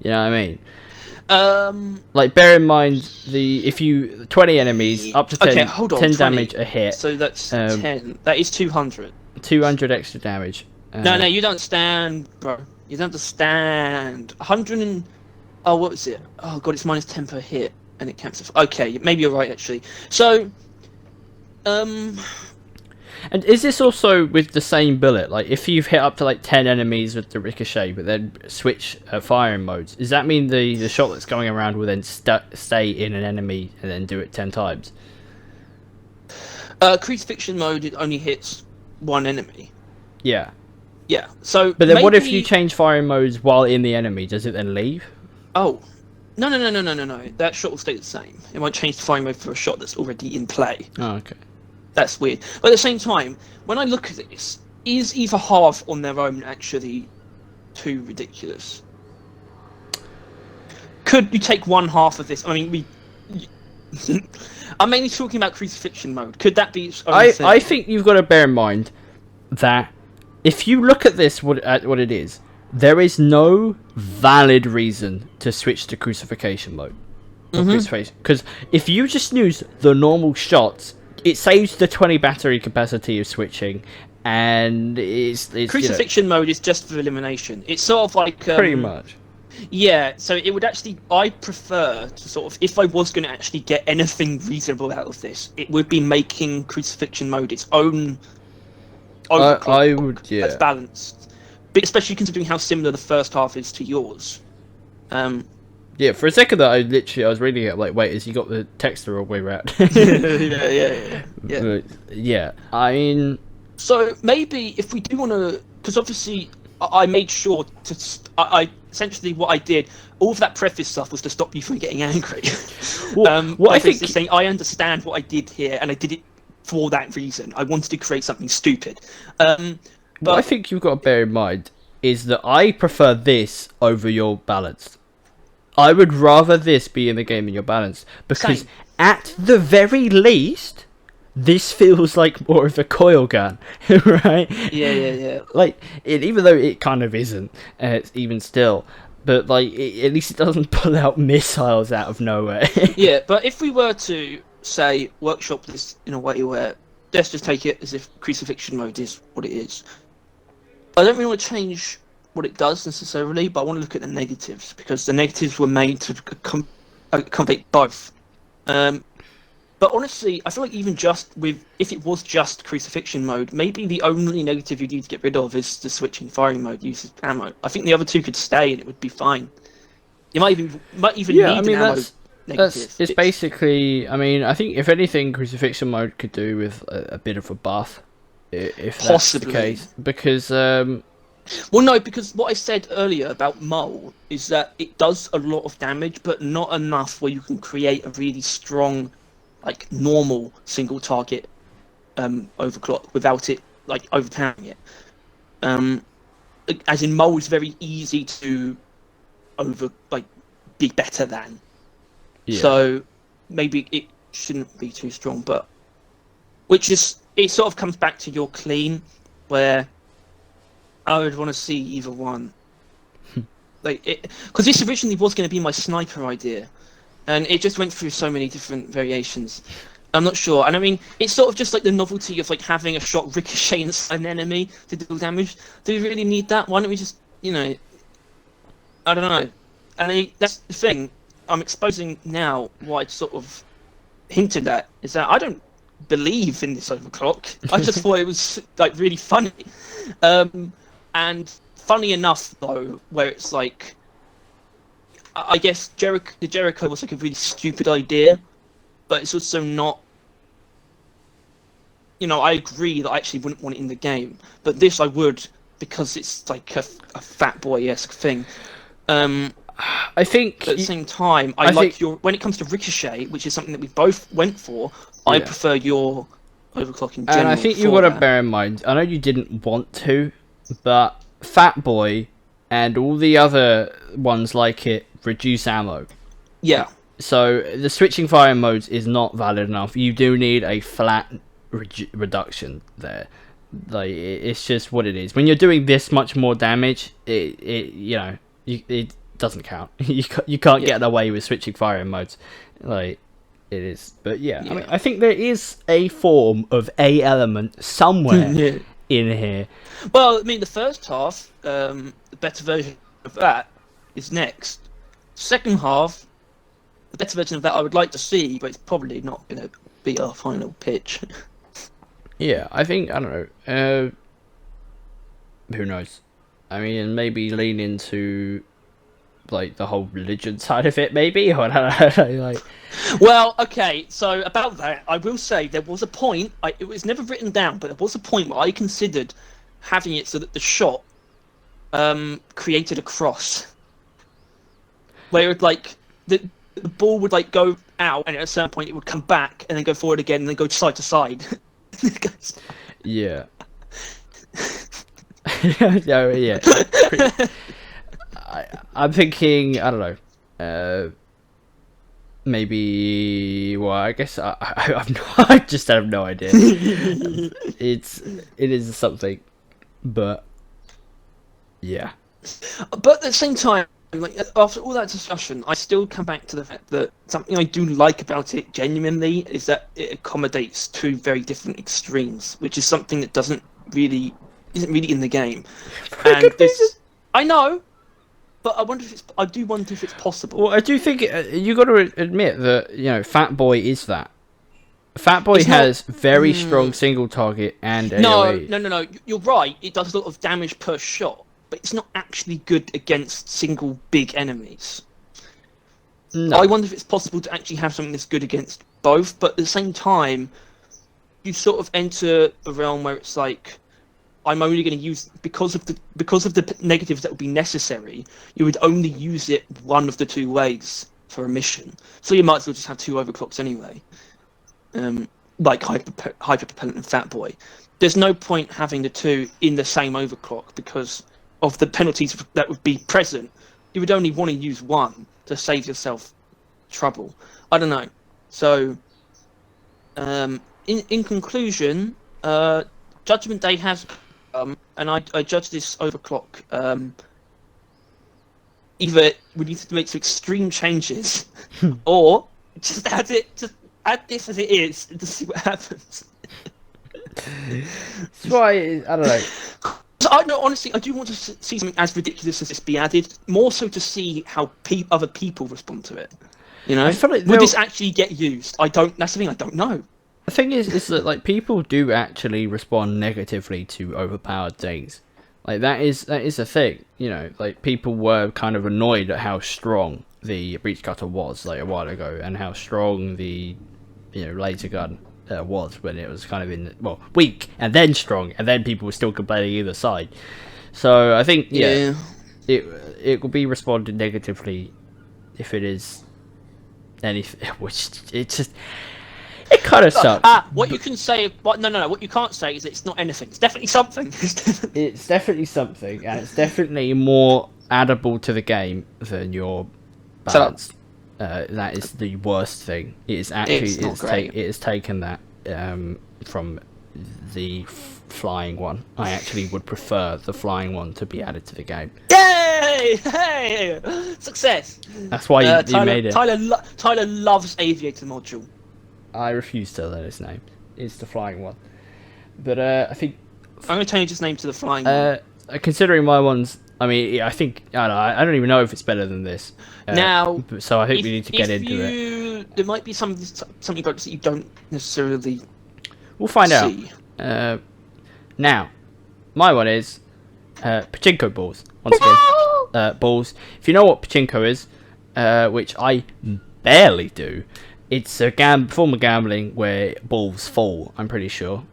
You know what I mean? Like, bear in mind, if you 20 enemies up to 10, okay, hold on, 10 20. damage a hit. So that's 10. That is 200. 200 extra damage. No, you don't stand, bro. You don't understand. 100 and... Oh, what was it? Oh, God, it's minus 10 per hit. And it counts... Okay, maybe you're right, actually. So... And is this also with the same bullet? Like, if you've hit up to like 10 enemies with the ricochet, but then switch firing modes, does that mean the shot that's going around will then stay in an enemy and then do it 10 times? Crucifixion mode, it only hits one enemy. Yeah. Yeah, so... But then what if you change firing modes while in the enemy? Does it then leave? Oh. No. That shot will stay the same. It won't change the firing mode for a shot that's already in play. Oh, okay. That's weird. But at the same time, when I look at this, is either half on their own actually too ridiculous? Could you take one half of this? I mean, I'm mainly talking about crucifixion mode. Could that be... I think you've got to bear in mind that if you look at this, what it is, there is no valid reason to switch to crucifixion mode. Because if you just use the normal shots, it saves the 20 battery capacity of switching, and it's crucifixion mode is just for elimination. It's sort of like pretty much. Yeah, so it would actually... I prefer to sort of... If I was going to actually get anything reasonable out of this, it would be making crucifixion mode its own... I would, yeah. That's balanced. But especially considering how similar the first half is to yours. Yeah, for a second there, I was reading it like, wait, has he got the text the wrong way around? Yeah, I mean... So, maybe if we do want to... Because obviously, I made sure to... I essentially, what I did, all of that preface stuff was to stop you from getting angry. What I think... saying, I understand what I did here, and I did it for that reason. I wanted to create something stupid. But what I think you've got to bear in mind is that I prefer this over your balanced. I would rather this be in the game than your balanced, because at the very least, this feels like more of a coil gun, right? Yeah. Like, even though it kind of isn't, even still, but like, at least it doesn't pull out missiles out of nowhere. Yeah, but if we were to say workshop this in a way where, let's just take it as if crucifixion mode is what it is. I don't really want to change what it does necessarily, but I want to look at the negatives, because the negatives were made to accommodate both. But honestly, I feel like even just with, if it was just crucifixion mode, maybe the only negative you need to get rid of is the switching firing mode uses ammo. I think the other two could stay and it would be fine. You might even need an ammo negative. It's basically, I mean, I think if anything, crucifixion mode could do with a bit of a buff, if that's the case, because well, no, because what I said earlier about Mole is that it does a lot of damage, but not enough where you can create a really strong, like, normal single target overclock without it, like, overpowering it. As in, Mole is very easy to be better than. Yeah. So maybe it shouldn't be too strong, but it sort of comes back to your clean, where I would want to see either one. Because this originally was going to be my sniper idea, and it just went through so many different variations. I'm not sure, and I mean, it's sort of just like the novelty of like having a shot ricochet inside an enemy to deal damage. Do we really need that? Why don't we just, I don't know. And that's the thing. I'm exposing now what I sort of hinted at, is that I don't believe in this overclock. I just thought it was like really funny. And funny enough, though, where it's like, I guess the Jericho was like a really stupid idea, but it's also not. I agree that I actually wouldn't want it in the game, but this I would, because it's like a fat boy-esque thing. I think But at the same time, I like your when it comes to ricochet, which is something that we both went for. I Yeah. prefer your overclock in general. And I think you've got to bear in mind, I know you didn't want to, but Fat Boy and all the other ones like it reduce ammo. Yeah. So the switching firing modes is not valid enough. You do need a flat reduction there. Like it's just what it is. When you're doing this much more damage, it doesn't count. You can't get away with switching firing modes. Like it is. But yeah, I mean, I think there is a form of a element somewhere in here. Well, I mean, the first half, the better version of that is next. Second half, the better version of that I would like to see, but it's probably not going to be our final pitch. Yeah, I think, I don't know. Who knows? I mean, maybe lean into like the whole religion side of it, maybe. Or I don't know, like. Well, okay. So about that, I will say there was a point. It was never written down, but there was a point where I considered having it so that the shot created a cross, where it would, like the ball would like go out, and at a certain point it would come back and then go forward again, and then go side to side. Yeah. No, yeah. I'm thinking, I don't know. Maybe. Well, I guess I just have no idea. It is something, but yeah. But at the same time, like after all that discussion, I still come back to the fact that something I do like about it genuinely is that it accommodates two very different extremes, which is something that isn't really in the game. And this, I know, but I do wonder if it's possible. Well, I do think you got to admit that Fat Boy is that. Fat Boy has very strong single target and AoE. No. You're right. It does a lot of damage per shot, but it's not actually good against single big enemies. No. I wonder if it's possible to actually have something that's good against both, but at the same time, you sort of enter a realm where it's like, I'm only going to use because of the negatives that would be necessary. You would only use it one of the two ways for a mission, so you might as well just have two overclocks anyway. Like hyper propellant and Fat Boy. There's no point having the two in the same overclock because of the penalties that would be present. You would only want to use one to save yourself trouble. I don't know. So, in conclusion, Judgment Day has and I judge this overclock. Either we need to make some extreme changes, or just add this as it is to see what happens. That's why I don't know. I know, honestly, I do want to see something as ridiculous as this be added, more so to see how other people respond to it. I feel like would this actually get used? That's the thing. I don't know. The thing is that like people do actually respond negatively to overpowered things. Like that is a thing. Like people were kind of annoyed at how strong the breach cutter was like a while ago, and how strong the laser gun was when it was kind of weak and then strong, and then people were still complaining either side. So I think it will be responded negatively if it is anything, which it kind of sucks. What you can say, no, what you can't say is it's not anything. It's definitely something. It's definitely something, and it's definitely more addable to the game than your balance. That is the worst thing. It is actually it has taken that from the flying one. I actually would prefer the flying one to be added to the game. Yay! Hey! Success! That's why you made it. Tyler loves Aviator module. I refuse to learn his name. It's the flying one. But I think I'm going to change his name to the flying one. Considering my ones, I mean, I think I don't even know if it's better than this. Now, so I think we need to get into it. There might be something about this that you don't necessarily. We'll find out. Now, my one is pachinko balls. Once again, balls. If you know what pachinko is, which I barely do, it's a form of gambling where balls fall. I'm pretty sure.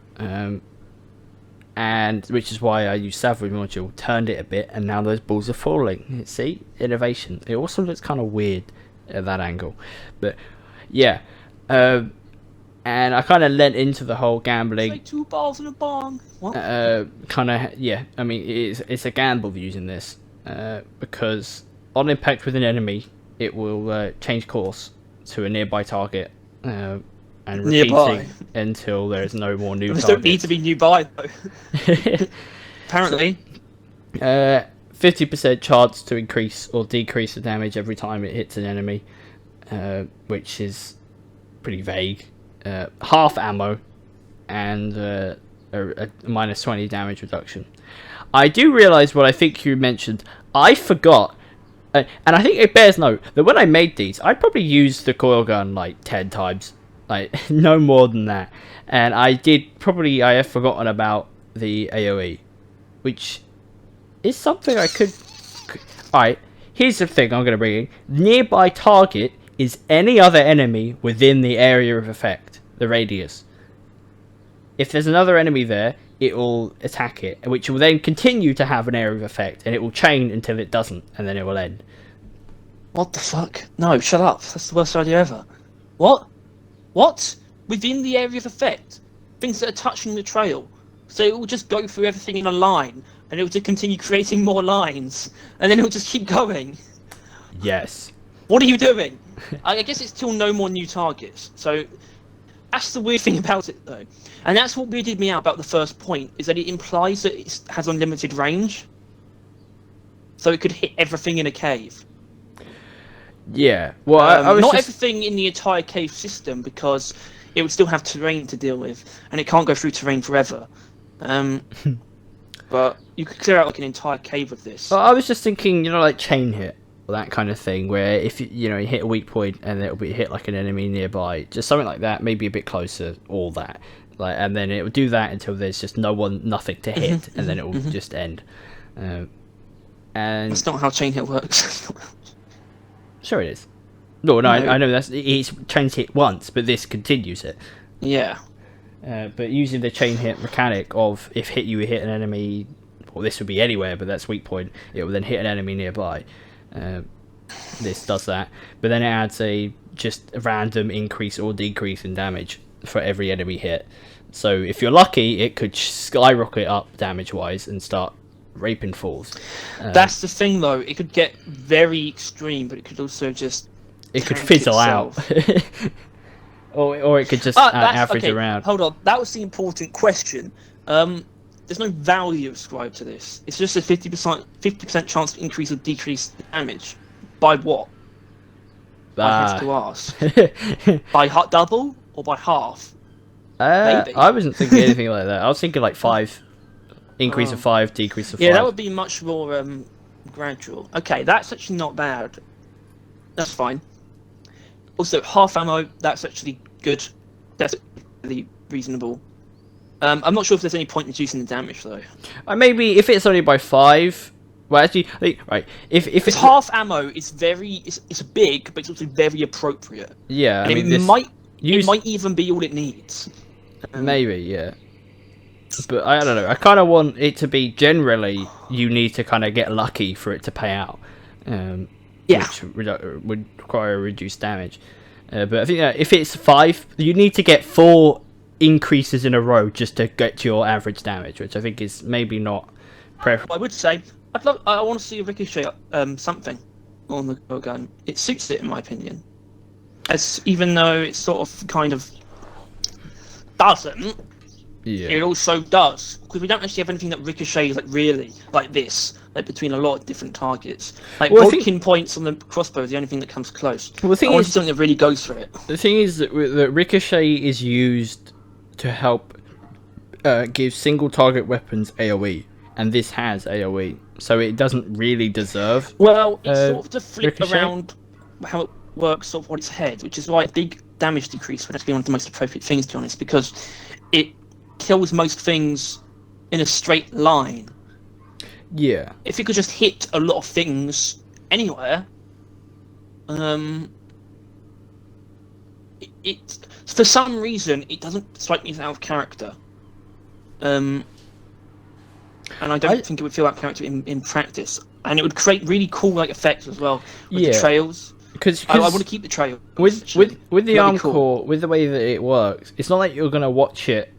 and which is why I used salvage module, turned it a bit, and now those balls are falling. See, innovation. It also looks kind of weird at that angle, but yeah. And I kind of lent into the whole gambling. It's like 2 balls in a bong. What? Kind of, yeah. I mean, it's a gamble using this because on impact with an enemy, it will change course to a nearby target and repeating until there is no more new targets. Don't need to be nearby though. Apparently. 50% chance to increase or decrease the damage every time it hits an enemy, which is pretty vague. Half ammo and a minus 20 damage reduction. I do realise what I think you mentioned. I forgot, and I think it bears note that when I made these, I probably used the coil gun like 10 times, like no more than that. And I have forgotten about the AoE, which is something I could. Alright, here's the thing I'm going to bring in. Nearby target is any other enemy within the area of effect, the radius. If there's another enemy there, it will attack it, which will then continue to have an area of effect, and it will chain until it doesn't, and then it will end. What the fuck? No, shut up. That's the worst idea ever. What? What? Within the area of effect? Things that are touching the trail. So it will just go through everything in a line, and it will just continue creating more lines, and then it will just keep going. Yes. What are you doing? I guess it's till no more new targets. So that's the weird thing about it, though. And that's what weirded me out about the first point, is that it implies that it has unlimited range. So it could hit everything in a cave. Yeah. Well, I was not everything in the entire cave system, because it would still have terrain to deal with, and it can't go through terrain forever. But you could clear out like an entire cave with this. Well, I was just thinking, like chain hit. That kind of thing, where if you hit a weak point and it'll be hit like an enemy nearby, just something like that, maybe a bit closer, all that, and then it will do that until there's just nothing to hit, and then it will just end. And that's not how chain hit works. Sure it is. No, I know it's chain hit once, but this continues it. Yeah. But using the chain hit mechanic of if you hit an enemy, well, this would be anywhere, but that's weak point. It will then hit an enemy nearby. This does that, but then it adds just a random increase or decrease in damage for every enemy hit. So if you're lucky, it could skyrocket up damage-wise and start raping fools. That's the thing, though. It could get very extreme, but it could also just fizzle out, or it could just average around. Hold on, that was the important question. There's no value ascribed to this. It's just a 50% chance to increase or decrease damage. By what? I have to ask. By double or by half? Maybe. I wasn't thinking anything like that. I was thinking like 5. Increase of 5, decrease of 5. Yeah, that would be much more gradual. Okay, that's actually not bad. That's fine. Also, half ammo, that's actually good. That's really reasonable. I'm not sure if there's any point in reducing the damage, though. Maybe if it's only by 5. Well, actually, right. If it's half ammo, it's big, but it's also very appropriate. Yeah, and it might even be all it needs. Maybe, yeah. But I don't know. I kind of want it to be generally you need to kind of get lucky for it to pay out. Which would require reduced damage. But I think if it's 5, you need to get 4 increases in a row just to get to your average damage, which I think is maybe not preferable. I would say I want to see a ricochet something on the gun. It suits it, in my opinion. Even though it sort of kind of doesn't. Yeah. It also does, because we don't actually have anything that ricochets really like this, between a lot of different targets. Bodkin points on the crossbow is the only thing that comes close. Well, the thing is something that really goes for it. The thing is that ricochet is used to help give single target weapons AoE, and this has AoE, so it doesn't really deserve. Well, it's sort of to flip ricochet around how it works sort of on its head, which is why a big damage decrease would actually be one of the most appropriate things, to be honest, because it kills most things in a straight line. Yeah. If it could just hit a lot of things anywhere, it for some reason it doesn't strike me as out of character. and I don't think it would feel like character in practice. And it would create really cool like effects as well with the trails. Because I want to keep the trail with the arm cool. core, with the way that it works. It's not like you're gonna watch it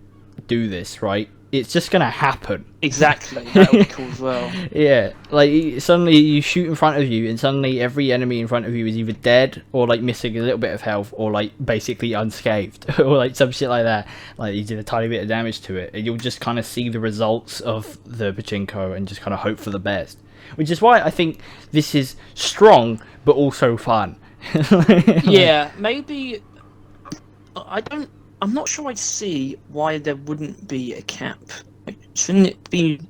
do this, right? It's just gonna happen. Exactly, that would be cool as well. Yeah, like suddenly you shoot in front of you, and suddenly every enemy in front of you is either dead or like missing a little bit of health, or like basically unscathed, or like some shit like that. Like you did a tiny bit of damage to it, and you'll just kind of see the results of the pachinko and just kind of hope for the best. Which is why I think this is strong but also fun. Yeah, maybe I'm not sure I see why there wouldn't be a cap. Like, shouldn't it be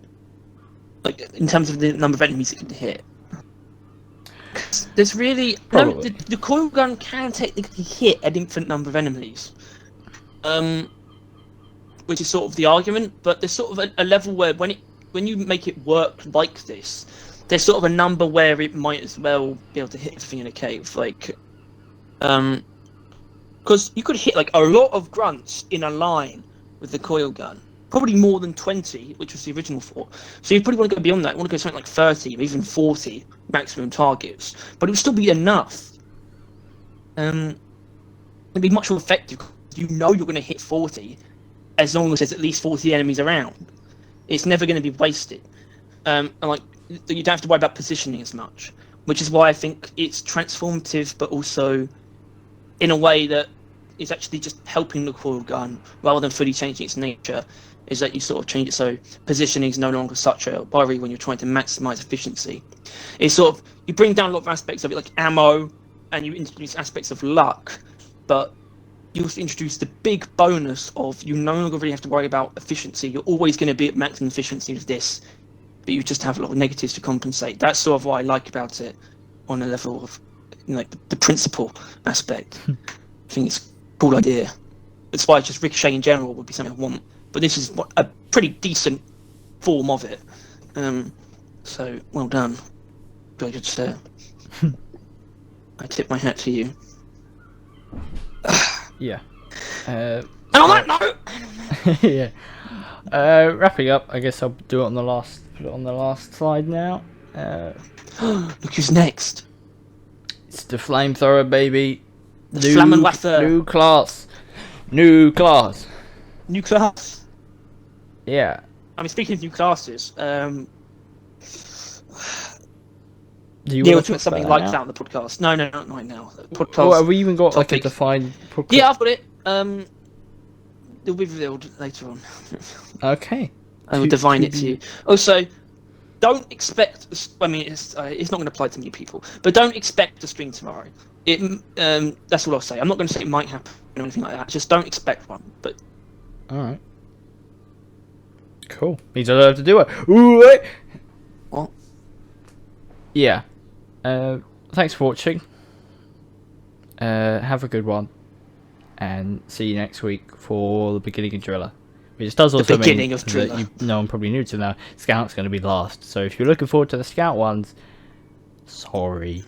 like in terms of the number of enemies it can hit? There's really the coil gun can technically hit an infinite number of enemies, which is sort of the argument. But there's sort of a level where when you make it work like this, there's sort of a number where it might as well be able to hit everything in a cave, like because you could hit like a lot of grunts in a line with the coil gun, probably more than 20, which was the original for. So you probably want to go beyond that. You want to go something like 30 or even 40 maximum targets, but it would still be enough. It'd be much more effective. You know you're going to hit 40 as long as there's at least 40 enemies around. It's never going to be wasted, and like you don't have to worry about positioning as much, which is why I think it's transformative, but also in a way that is actually just helping the coil gun rather than fully changing its nature. Is that you sort of change it so positioning is no longer such a worry when you're trying to maximize efficiency. It's sort of you bring down a lot of aspects of it, like ammo, and you introduce aspects of luck, but you also introduce the big bonus of you no longer really have to worry about efficiency. You're always going to be at maximum efficiency with this, but you just have a lot of negatives to compensate. That's sort of what I like about it on a level of, you know, like the principle aspect. I think it's a cool idea. That's why just Ricochet in general would be something I want. But this is a pretty decent form of it. So, well done. Very good, sir. I tip my hat to you. Yeah. And on that note... yeah. Wrapping up, I guess I'll do it on the last. Put it on the last slide now. Look who's next. It's the flamethrower, baby. The Flammenwerfer. New class. New class. New class. Yeah. I mean, speaking of new classes, Do you we'll want to talk something about like now? that on the podcast. No, not right now. Podcast. Oh, have we even got like a topic. defined podcast? Yeah, I've got it. It'll be revealed later on. Okay. I will divine it to you. Also, don't expect. I mean, it's not going to apply to many people, but don't expect to stream tomorrow. That's all I'll say. I'm not going to say it might happen or anything like that. Just don't expect one. But All right. Cool. Means I don't have to do it. Ooh, wait. what? Yeah. Thanks for watching. Have a good one. And see you next week for the beginning of Driller. Which does also mean of that you know I'm probably new to now. Scout's going to be last. So if you're looking forward to the Scout ones, sorry.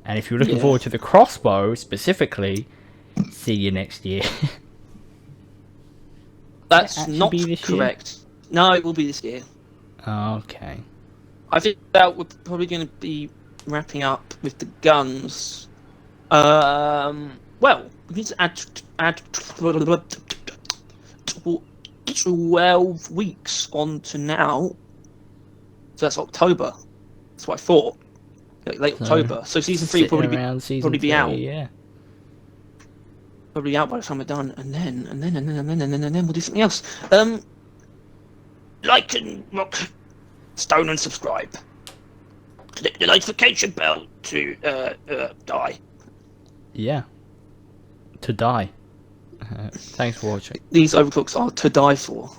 And if you're looking forward to the crossbow specifically, see you next year. That's not correct. No, it will be this year. Okay. I think that we're probably going to be wrapping up with the guns. Well, we need to add 12 weeks on to now. So that's October. That's what I thought. Like late October. So season 3 will probably be out. Yeah. Probably out by the time we're done, and then we'll do something else. Like and rock, stone and subscribe. Click the notification bell to die. Yeah. To die. Thanks for watching. These overclocks are to die for.